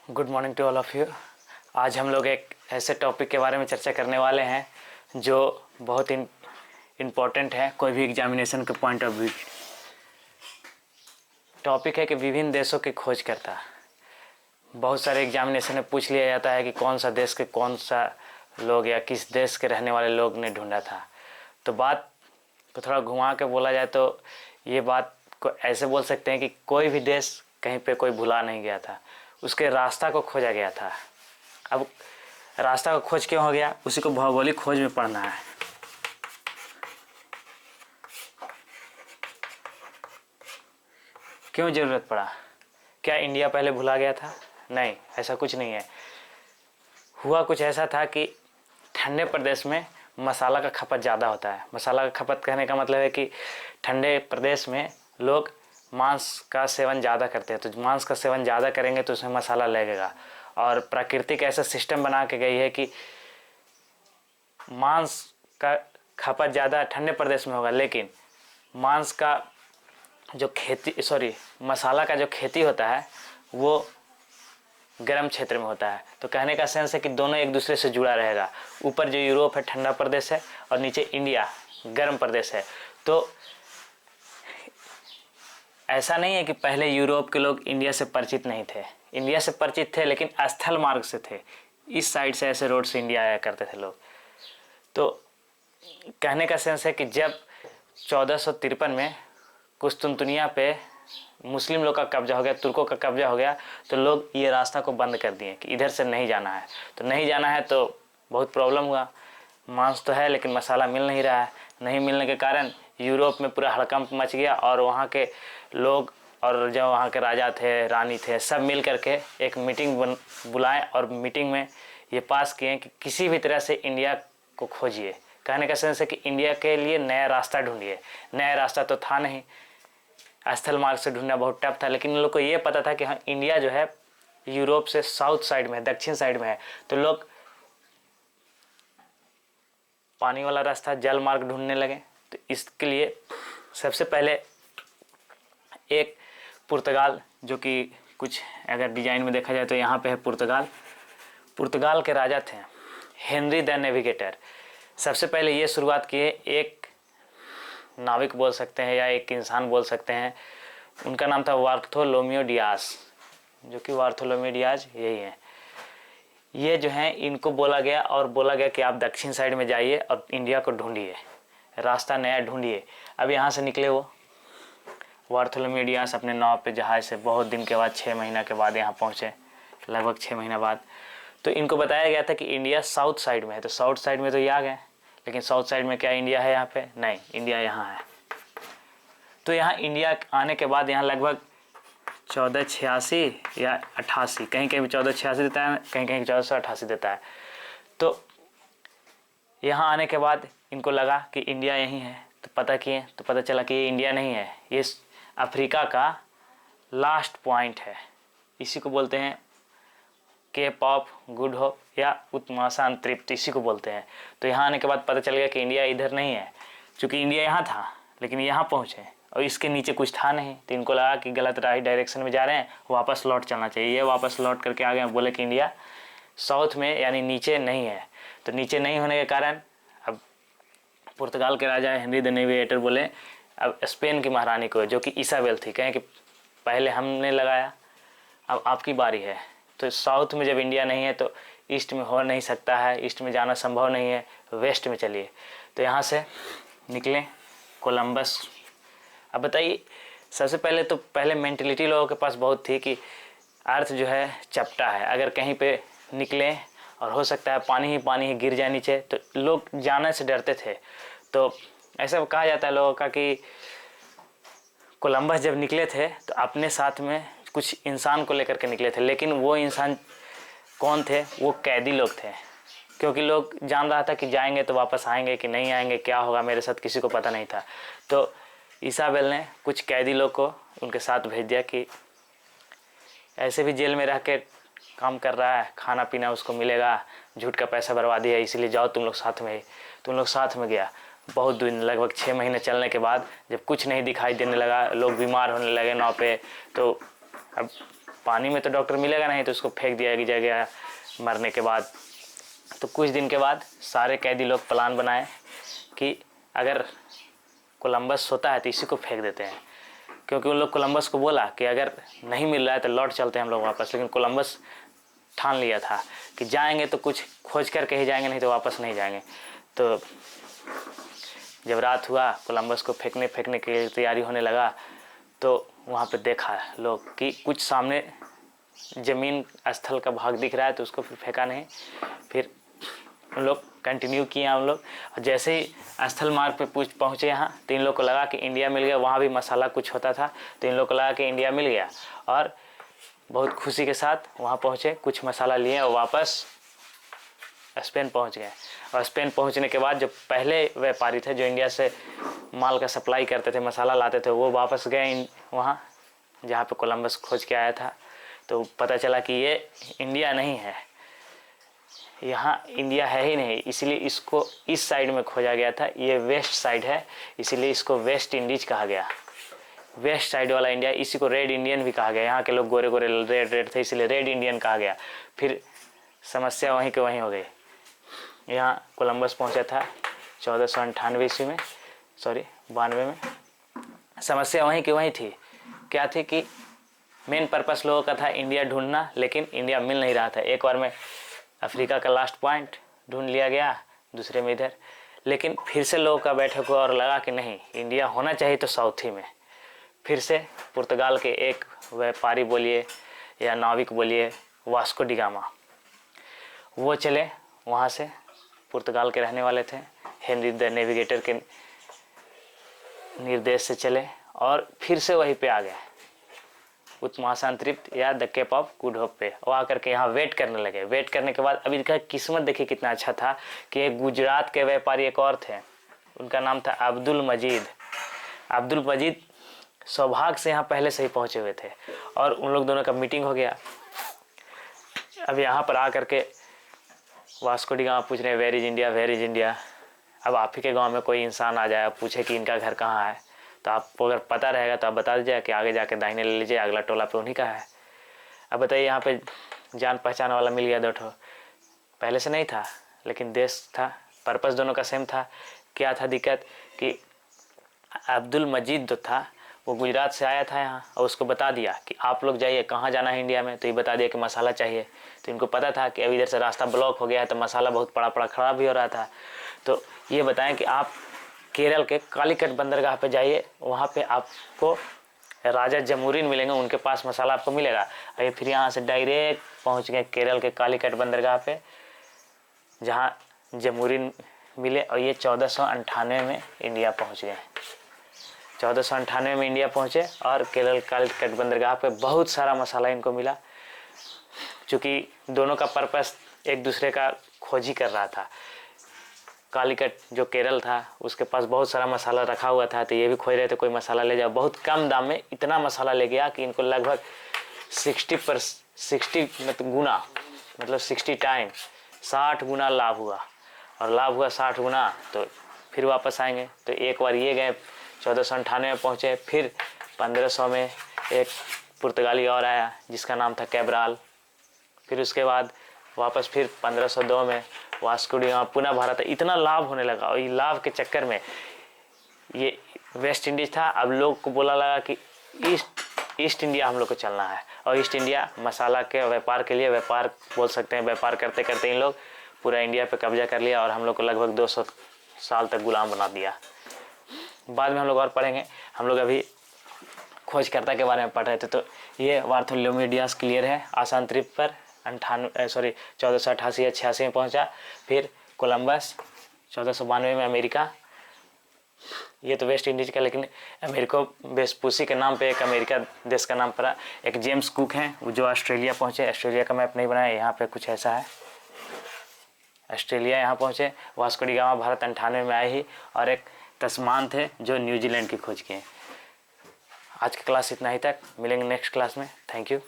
Good morning to all of you. आज हम लोग एक ऐसे टॉपिक के बारे में चर्चा करने वाले हैं जो बहुत इम्पोर्टेंट है कोई भी एग्जामिनेशन के पॉइंट ऑफ व्यू। टॉपिक है कि विभिन्न देशों की खोज करता। बहुत सारे एग्जामिनेशन में पूछ लिया जाता है कि कौन सा देश के कौन सा लोग या किस देश के रहने वाले लोग ने ढूंढा था। तो बात को थोड़ा घुमा के बोला जाए तो ये बात को ऐसे बोल सकते हैं कि कोई भी देश कहीं पे कोई भुला नहीं गया था, उसके रास्ता को खोजा गया था। अब रास्ता को खोज क्यों हो गया, उसी को भौगोलिक खोज में पढ़ना है। क्यों ज़रूरत पड़ा? क्या इंडिया पहले भुला गया था? नहीं, ऐसा कुछ नहीं है। हुआ कुछ ऐसा था कि ठंडे प्रदेश में मसाला का खपत ज़्यादा होता है। मसाला का खपत कहने का मतलब है कि ठंडे प्रदेश में लोग मांस का सेवन ज़्यादा करते हैं, तो मांस का सेवन ज़्यादा करेंगे तो उसमें मसाला लगेगा। और प्रकृति का ऐसा सिस्टम बना के गई है कि मांस का खपत ज़्यादा ठंडे प्रदेश में होगा, लेकिन मांस का जो मसाला का जो खेती होता है वो गर्म क्षेत्र में होता है। तो कहने का सेंस है कि दोनों एक दूसरे से जुड़ा रहेगा। ऊपर जो यूरोप है ठंडा प्रदेश है और नीचे इंडिया गर्म प्रदेश है। तो ऐसा नहीं है कि पहले यूरोप के लोग इंडिया से परिचित नहीं थे, इंडिया से परिचित थे, लेकिन स्थल मार्ग से थे। इस साइड से ऐसे रोड से इंडिया आया करते थे लोग। तो कहने का सेंस है कि जब 1453 में कुस्तुनतुनिया पे मुस्लिम लोग का कब्जा हो गया, तुर्कों का कब्जा हो गया, तो लोग ये रास्ता को बंद कर दिए कि इधर से नहीं जाना है। तो नहीं जाना है तो बहुत प्रॉब्लम हुआ। मांस तो है लेकिन मसाला मिल नहीं रहा है। नहीं मिलने के कारण यूरोप में पूरा हड़कंप मच गया और वहाँ के लोग और जो वहाँ के राजा थे, रानी थे, सब मिल करके एक मीटिंग बुलाएं और मीटिंग में ये पास किए कि किसी भी तरह से इंडिया को खोजिए। कहने का सेंस है कि इंडिया के लिए नया रास्ता ढूंढिए। नया रास्ता तो था नहीं, स्थल मार्ग से ढूंढना बहुत टफ था, लेकिन इन लोग को ये पता था कि हाँ इंडिया जो है यूरोप से साउथ साइड में, दक्षिण साइड में है। तो लोग पानी वाला रास्ता, जल मार्ग ढूंढने लगे। तो इसके लिए सबसे पहले एक पुर्तगाल, जो कि कुछ अगर डिजाइन में देखा जाए तो यहाँ पे है पुर्तगाल के राजा थे हेनरी द नेविगेटर। सबसे पहले ये शुरुआत किए, एक नाविक बोल सकते हैं या एक इंसान बोल सकते हैं, उनका नाम था बार्थोलोम्यू डियास, जो कि बार्थोलोम्यू डियाज यही है। ये जो है इनको बोला गया और बोला गया कि आप दक्षिण साइड में जाइए और इंडिया को ढूंढिए, रास्ता नया ढूंढिए। अब यहाँ से निकले वो बार्थोलोम्यू डियास अपने नाव पे जहाज से बहुत दिन के बाद 6 महीना के बाद यहाँ पहुँचे, लगभग 6 महीना बाद। तो इनको बताया गया था कि इंडिया साउथ साइड में है। तो साउथ साइड में तो ये आ गए, लेकिन साउथ साइड में क्या इंडिया है यहाँ पे? नहीं, इंडिया यहाँ है। तो यहाँ इंडिया आने के बाद यहाँ लगभग 1486 या 88, कहीं कहीं 1486 देता है, कहीं कहीं 1488 देता है। तो यहाँ आने के बाद इनको लगा कि इंडिया यहीं है। तो पता किए तो पता चला कि ये इंडिया नहीं है, ये अफ्रीका का लास्ट पॉइंट है। इसी को बोलते हैं केप ऑफ गुड होप या उत्मासान तृप्ति, इसी को बोलते हैं। तो यहाँ आने के बाद पता चल गया कि इंडिया इधर नहीं है, क्योंकि इंडिया यहाँ था लेकिन यहाँ पहुँचे और इसके नीचे कुछ था नहीं। तो इनको लगा कि गलत राइट डायरेक्शन में जा रहे हैं, वापस लौट चलना चाहिए। ये वापस लौट करके आ गए, बोले कि इंडिया साउथ में यानी नीचे नहीं है। तो नीचे नहीं होने के कारण अब पुर्तगाल के राजा हेनरी द नेविगेटर बोले अब स्पेन की महारानी को, जो कि इसाबेल थी, कहें कि पहले हमने लगाया, अब आपकी बारी है। तो साउथ में जब इंडिया नहीं है तो ईस्ट में हो नहीं सकता है, ईस्ट में जाना संभव नहीं है, वेस्ट में चलिए। तो यहाँ से निकले कोलंबस। अब बताइए, सबसे पहले तो मेंटलिटी लोगों के पास बहुत थी कि अर्थ जो है चपटा है, अगर कहीं पे निकले और हो सकता है पानी ही गिर जाए नीचे, तो लोग जाने से डरते थे। तो ऐसा कहा जाता है लोगों का कि कोलंबस जब निकले थे तो अपने साथ में कुछ इंसान को लेकर के निकले थे, लेकिन वो इंसान कौन थे? वो कैदी लोग थे, क्योंकि लोग जान रहा था कि जाएंगे तो वापस आएंगे कि नहीं आएंगे, क्या होगा मेरे साथ, किसी को पता नहीं था। तो इसाबेल ने कुछ कैदी लोग को उनके साथ भेज दिया कि ऐसे भी जेल में रह के काम कर रहा है, खाना पीना उसको मिलेगा, झूठ का पैसा बर्बादी है, इसीलिए जाओ तुम लोग साथ में ही। तुम लोग साथ में गया। बहुत दिन, लगभग 6 महीने चलने के बाद जब कुछ नहीं दिखाई देने लगा, लोग बीमार होने लगे नाव पे, तो अब पानी में तो डॉक्टर मिलेगा नहीं, तो उसको फेंक दिया जाएगा मरने के बाद। तो कुछ दिन के बाद सारे कैदी लोग प्लान बनाए कि अगर कोलंबस सोता है तो इसी को फेंक देते हैं, क्योंकि उन लोग कोलंबस को बोला कि अगर नहीं मिल रहा है तो लौट चलते हैं हम लोग वापस। लेकिन कोलंबस ठान लिया था कि जाएंगे तो कुछ खोज करके ही जाएंगे, नहीं तो वापस नहीं जाएंगे। तो जब रात हुआ, कोलंबस को फेंकने की तैयारी होने लगा, तो वहाँ पे देखा लोग कि कुछ सामने ज़मीन स्थल का भाग दिख रहा है, तो उसको फिर फेंका नहीं। फिर उन लोग कंटिन्यू किए हम लोग, और जैसे ही स्थल मार्ग पे पहुँचे यहाँ, तो इन लोग को लगा कि इंडिया मिल गया। वहाँ भी मसाला कुछ होता था, तो इन लोग को लगा कि इंडिया मिल गया, और बहुत खुशी के साथ वहाँ पहुँचे, कुछ मसाला लिए और वापस स्पेन पहुँच गए। और स्पेन पहुँचने के बाद जो पहले व्यापारी थे जो इंडिया से माल का सप्लाई करते थे, मसाला लाते थे, वो वापस गए वहाँ जहाँ पे कोलंबस खोज के आया था। तो पता चला कि ये इंडिया नहीं है, यहाँ इंडिया है ही नहीं, इसलिए इसको इस साइड में खोजा गया था। ये वेस्ट साइड है, इसीलिए इसको वेस्ट इंडीज कहा गया। वेस्ट साइड वाला इंडिया, इसी को रेड इंडियन भी कहा गया। यहाँ के लोग गोरे गोरे रेड थे, इसलिए रेड इंडियन कहा गया। फिर समस्या वहीं के वहीं हो गई। यहाँ कोलंबस पहुँचा था 1498 ईस्वी में, 92 में। समस्या वहीं की वहीं थी। क्या थी कि मेन पर्पस लोगों का था इंडिया ढूंढना, लेकिन इंडिया मिल नहीं रहा था। एक बार में अफ्रीका का लास्ट पॉइंट ढूंढ लिया गया, दूसरे में इधर। लेकिन फिर से लोगों का बैठक हुआ और लगा कि नहीं, इंडिया होना चाहिए तो साउथ ही में। फिर से पुर्तगाल के एक व्यापारी बोलिए या नाविक बोलिए, वास्को डी गामा, वो चले वहाँ से, पुर्तगाल के रहने वाले थे, हेनरी द नेविगेटर के निर्देश से चले, और फिर से वहीं पे आ गए, महासांतृप्त या the Cape of Good Hope पे। वो आकर के यहाँ वेट करने लगे। वेट करने के बाद अभी इनका किस्मत देखिए कितना अच्छा था कि एक गुजरात के व्यापारी एक और थे, उनका नाम था अब्दुल मजीद। अब्दुल मजीद सौभाग्य से यहाँ पहले से ही पहुँचे हुए थे, और उन लोग दोनों का मीटिंग हो गया। अब यहाँ पर आकर के वास्को डी गामा पूछ रहे हैं, where is India, where is India. अब आप ही के गांव में कोई इंसान आ जाए, पूछे कि इनका घर कहाँ है, तो आपको अगर पता रहेगा तो आप बता दीजिए कि आगे जाके दाहिने ले लीजिए, अगला टोला पे उन्हीं का है। अब बताइए, यहाँ पे जान पहचान वाला मिल गया 2 ठो, पहले से नहीं था, लेकिन देश था, पर्पस दोनों का सेम था। क्या था दिक्कत कि अब्दुल मजीद जो था वो गुजरात से आया था यहाँ, और उसको बता दिया कि आप लोग जाइए, कहाँ जाना है इंडिया में, तो ये बता दिया कि मसाला चाहिए। तो इनको पता था कि अब इधर से रास्ता ब्लॉक हो गया है, तो मसाला बहुत पड़ा ख़राब भी हो रहा था। तो ये बताएं कि आप केरल के कालीकट बंदरगाह पे जाइए, वहाँ पे आपको राजा जमूरिन मिलेंगे, उनके पास मसाला आपको मिलेगा। और फिर यहाँ से डायरेक्ट पहुँच गए केरल के कालीकट बंदरगाह पे, जहाँ जमूरिन मिले, और ये 1498 में इंडिया पहुँच गए। 1498 में इंडिया पहुँचे, और केरल कालीकट बंदरगाह पे बहुत सारा मसाला इनको मिला। चूँकि दोनों का पर्पस एक दूसरे का खोज ही कर रहा था। कालीकट जो केरल था उसके पास बहुत सारा मसाला रखा हुआ था, तो ये भी खोज रहे थे कोई मसाला ले जाओ। बहुत कम दाम में इतना मसाला ले गया कि इनको लगभग 60 गुना, मतलब 60 टाइम 60 गुना लाभ हुआ। और लाभ हुआ 60 गुना, तो फिर वापस आएंगे। तो एक बार ये गए, 1498 में पहुँचे। फिर 1500 में एक पुर्तगाली और आया जिसका नाम था कैब्राल। फिर उसके बाद वापस फिर 1502 में वास्को डी गामा पुनः भारत। इतना लाभ होने लगा, और ये लाभ के चक्कर में ये वेस्ट इंडीज था, अब लोग को बोला लगा कि ईस्ट इंडिया हम लोग को चलना है। और ईस्ट इंडिया मसाला के व्यापार के लिए, व्यापार बोल सकते हैं, व्यापार करते करते इन लोग पूरा इंडिया पे कब्जा कर लिया, और हम लोग को लगभग 200 साल तक गुलाम बना दिया। बाद में हम लोग और पढ़ेंगे। हम लोग अभी खोजकर्ता के बारे में पढ़ रहे थे। तो ये बार्थोलोमेव क्लियर है, आसान ट्रिप पर 1488 या 86 में पहुंचा। फिर कोलंबस 1492 में अमेरिका, ये तो वेस्ट इंडीज का, लेकिन अमेरिको वेस्पूसी के नाम पे एक अमेरिका देश का नाम पड़ा। एक जेम्स कुक हैं जो ऑस्ट्रेलिया पहुंचे। ऑस्ट्रेलिया का मैप नहीं बनाया, यहाँ पे कुछ ऐसा है, ऑस्ट्रेलिया यहाँ पहुंचे। वास्को डी गामा भारत 98 में आए ही। और एक तस्मान थे जो न्यूजीलैंड की खोज किए। आज की क्लास इतना ही तक, मिलेंगे नेक्स्ट क्लास में। Thank you.